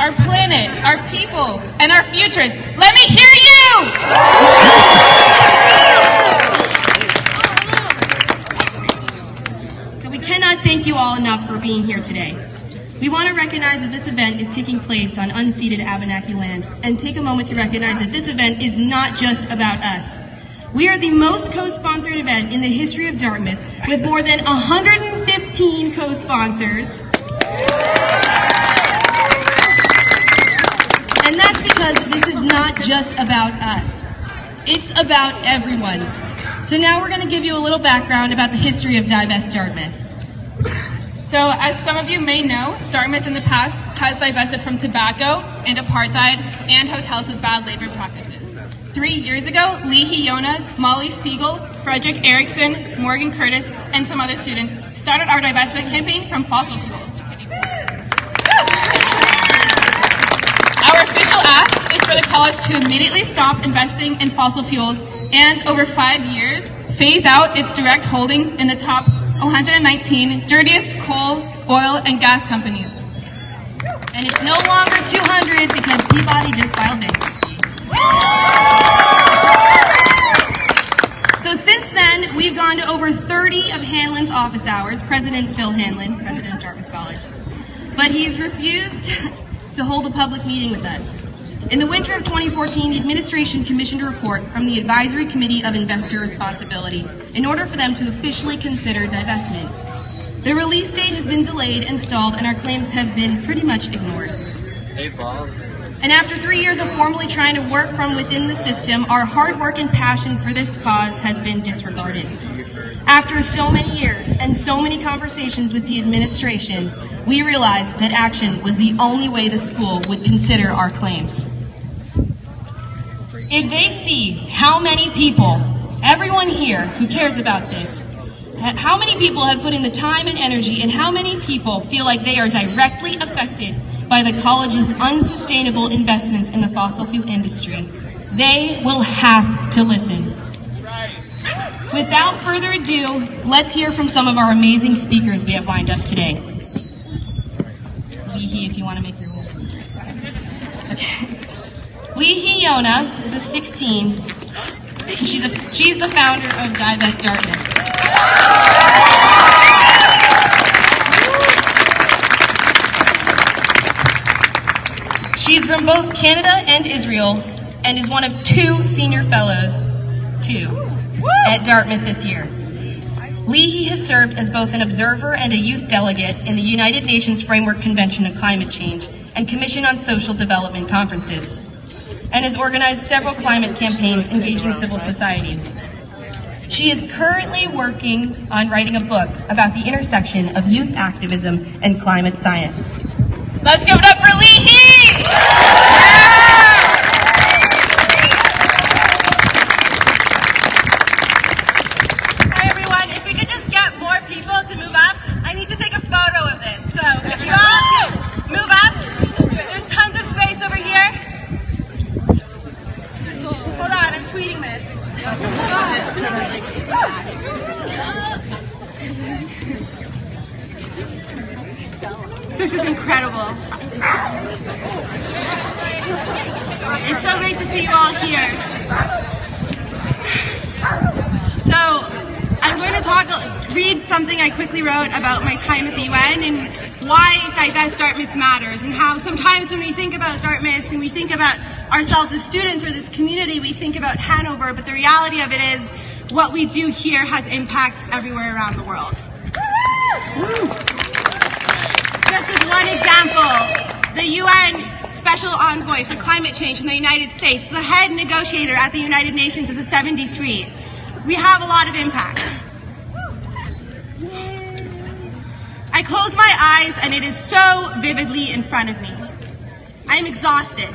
our planet, our people, and our futures. Let me hear you! So we cannot thank you all enough for being here today. We want to recognize that this event is taking place on unceded Abenaki land, and take a moment to recognize that this event is not just about us. We are the most co-sponsored event in the history of Dartmouth, with more than 115 co-sponsors. And that's because this is not just about us. It's about everyone. So now we're going to give you a little background about the history of Divest Dartmouth. So, as some of you may know, Dartmouth in the past has divested from tobacco and apartheid and hotels with bad labor practices. 3 years ago, Lee Hiona, Molly Siegel, Frederick Erickson, Morgan Curtis, and some other students started our divestment campaign from fossil fuels. Our official ask is for the college to immediately stop investing in fossil fuels and, over 5 years, phase out its direct holdings in the top 119 dirtiest coal, oil, and gas companies. And it's no longer 200 because Peabody just filed bankruptcy. So since then, we've gone to over 30 of Hanlon's office hours, President Phil Hanlon, president of Dartmouth College. But he's refused to hold a public meeting with us. In the winter of 2014, the administration commissioned a report from the Advisory Committee of Investor Responsibility in order for them to officially consider divestment. The release date has been delayed and stalled, and our claims have been pretty much ignored. And after 3 years of formally trying to work from within the system, our hard work and passion for this cause has been disregarded. After so many years and so many conversations with the administration, we realized that action was the only way the school would consider our claims. If they see how many people, everyone here who cares about this, how many people have put in the time and energy, and how many people feel like they are directly affected by the college's unsustainable investments in the fossil fuel industry, they will have to listen. Without further ado, let's hear from some of our amazing speakers we have lined up today. Leahy, if you want to make your move. Okay. Leahy Yona is a 16. She's the founder of Divest Dartmouth. She's from both Canada and Israel and is one of 2 senior fellows, at Dartmouth this year. Leahy has served as both an observer and a youth delegate in the United Nations Framework Convention on Climate Change and Commission on Social Development conferences, and has organized several climate campaigns engaging civil society. She is currently working on writing a book about the intersection of youth activism and climate science. Let's give it up for Leahy! Hi everyone, if we could just get more people to move up, I need to take a photo of this. So if you all can move up, there's tons of space over here. Hold on, I'm tweeting this. This is incredible. It's so great to see you all here. So, I'm going to read something I quickly wrote about my time at the UN and why Divest Dartmouth matters, and how sometimes when we think about Dartmouth and we think about ourselves as students or this community, we think about Hanover, but the reality of it is what we do here has impact everywhere around the world. Just as one example, the UN Special Envoy for Climate Change in the United States, the head negotiator at the United Nations, is a 73. We have a lot of impact. I close my eyes and it is so vividly in front of me. I am exhausted,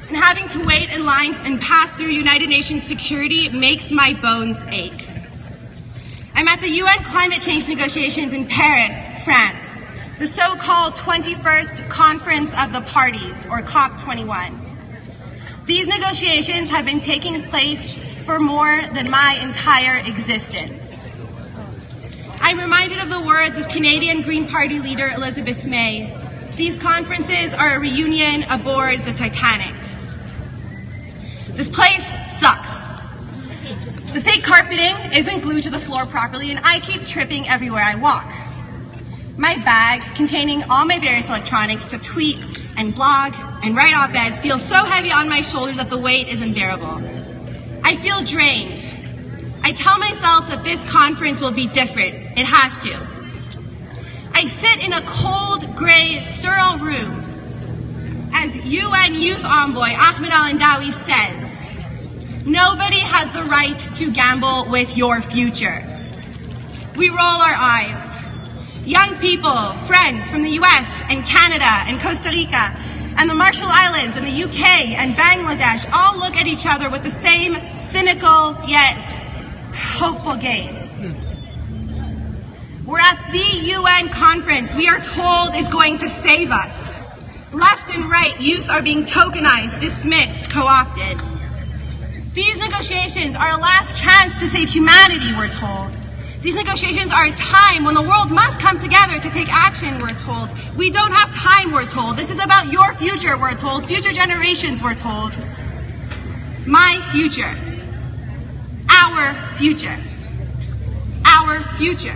and having to wait in line and pass through United Nations security makes my bones ache. I'm at the UN climate change negotiations in Paris, France, the so-called 21st Conference of the Parties, or COP21. These negotiations have been taking place for more than my entire existence. I'm reminded of the words of Canadian Green Party leader Elizabeth May. These conferences are a reunion aboard the Titanic. This place sucks. The fake carpeting isn't glued to the floor properly, and I keep tripping everywhere I walk. My bag, containing all my various electronics to tweet and blog and write op-eds, feels so heavy on my shoulder that the weight is unbearable. I feel drained. I tell myself that this conference will be different. It has to. I sit in a cold, gray, sterile room. As UN Youth Envoy Ahmed Al-Indawi says, nobody has the right to gamble with your future. We roll our eyes. Young people, friends from the US and Canada and Costa Rica and the Marshall Islands and the UK and Bangladesh all look at each other with the same cynical yet hopeful gaze. We're at the UN conference we are told is going to save us. Left and right, youth are being tokenized, dismissed, co-opted. These negotiations are a last chance to save humanity, we're told. These negotiations are a time when the world must come together to take action, we're told. We don't have time, we're told. This is about your future, we're told. Future generations, we're told. My future. Our future. Our future.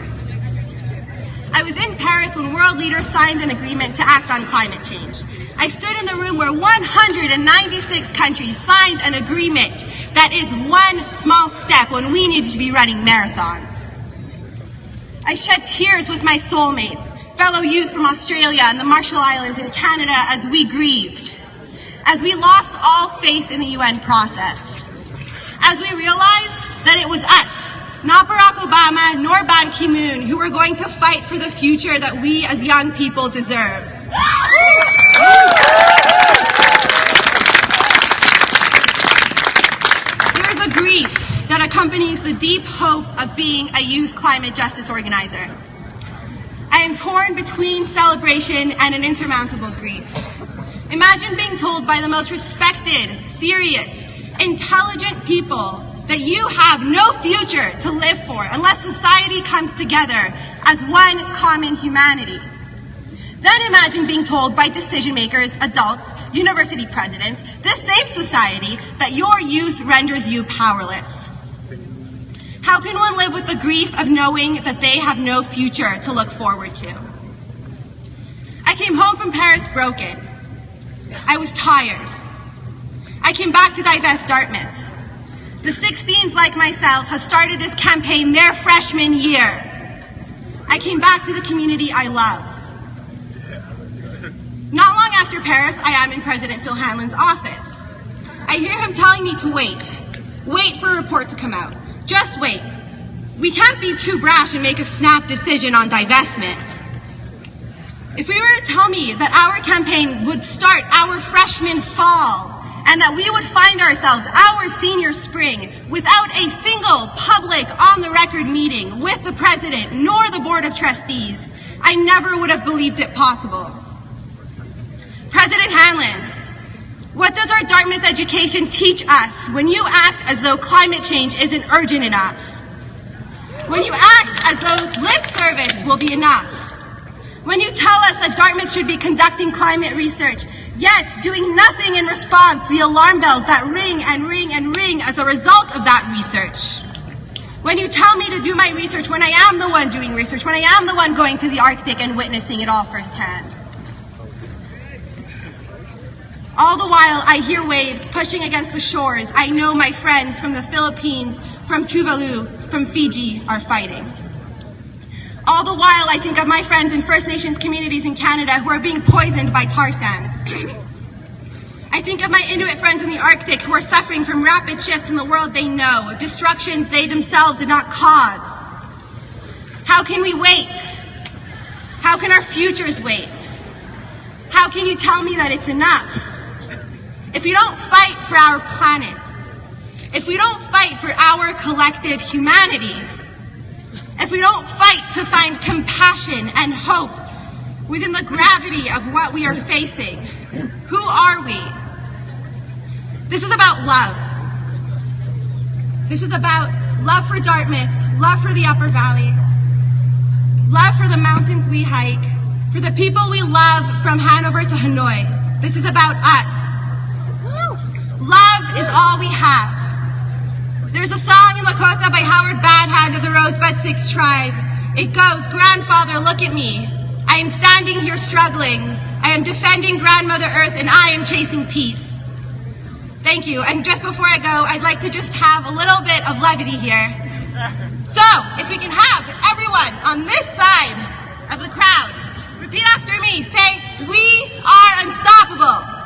I was in Paris when world leaders signed an agreement to act on climate change. I stood in the room where 196 countries signed an agreement that is one small step when we needed to be running marathons. I shed tears with my soulmates, fellow youth from Australia and the Marshall Islands and Canada as we grieved, as we lost all faith in the UN process, as we realized that it was us, not Barack Obama nor Ban Ki-moon, who were going to fight for the future that we as young people deserve. There's a grief that accompanies the deep hope of being a youth climate justice organizer. I am torn between celebration and an insurmountable grief. Imagine being told by the most respected, serious, intelligent people that you have no future to live for unless society comes together as one common humanity. Then imagine being told by decision makers, adults, university presidents, this same society, that your youth renders you powerless. How can one live with the grief of knowing that they have no future to look forward to? I came home from Paris broken. I was tired. I came back to divest Dartmouth. The 16s, like myself, have started this campaign their freshman year. I came back to the community I love. Not long after Paris, I am in President Phil Hanlon's office. I hear him telling me to wait. Wait for a report to come out. Just wait. We can't be too brash and make a snap decision on divestment. If we were to tell me that our campaign would start our freshman fall, and that we would find ourselves our senior spring without a single public on-the-record meeting with the President nor the Board of Trustees, I never would have believed it possible. President Hanlon, what does our Dartmouth education teach us when you act as though climate change isn't urgent enough? When you act as though lip service will be enough? When you tell us that Dartmouth should be conducting climate research, yet doing nothing in response to the alarm bells that ring and ring and ring as a result of that research. When you tell me to do my research when I am the one doing research, when I am the one going to the Arctic and witnessing it all firsthand. All the while I hear waves pushing against the shores, I know my friends from the Philippines, from Tuvalu, from Fiji are fighting. All the while, I think of my friends in First Nations communities in Canada who are being poisoned by tar sands. I think of my Inuit friends in the Arctic who are suffering from rapid shifts in the world they know, destructions they themselves did not cause. How can we wait? How can our futures wait? How can you tell me that it's enough? If we don't fight for our planet, if we don't fight for our collective humanity, if we don't fight to find compassion and hope within the gravity of what we are facing, who are we? This is about love. This is about love for Dartmouth, love for the Upper Valley, love for the mountains we hike, For the people we love from Hanover to Hanoi, this is about us. Love is all we have. There's a song in Lakota by Howard Badhand of the Rosebud Six Tribe. It goes, "Grandfather, look at me. I am standing here struggling. I am defending Grandmother Earth and I am chasing peace." Thank you. And just before I go, I'd like to just have a little bit of levity here. So, if we can have everyone on this side of the crowd repeat after me. Say, "We are unstoppable."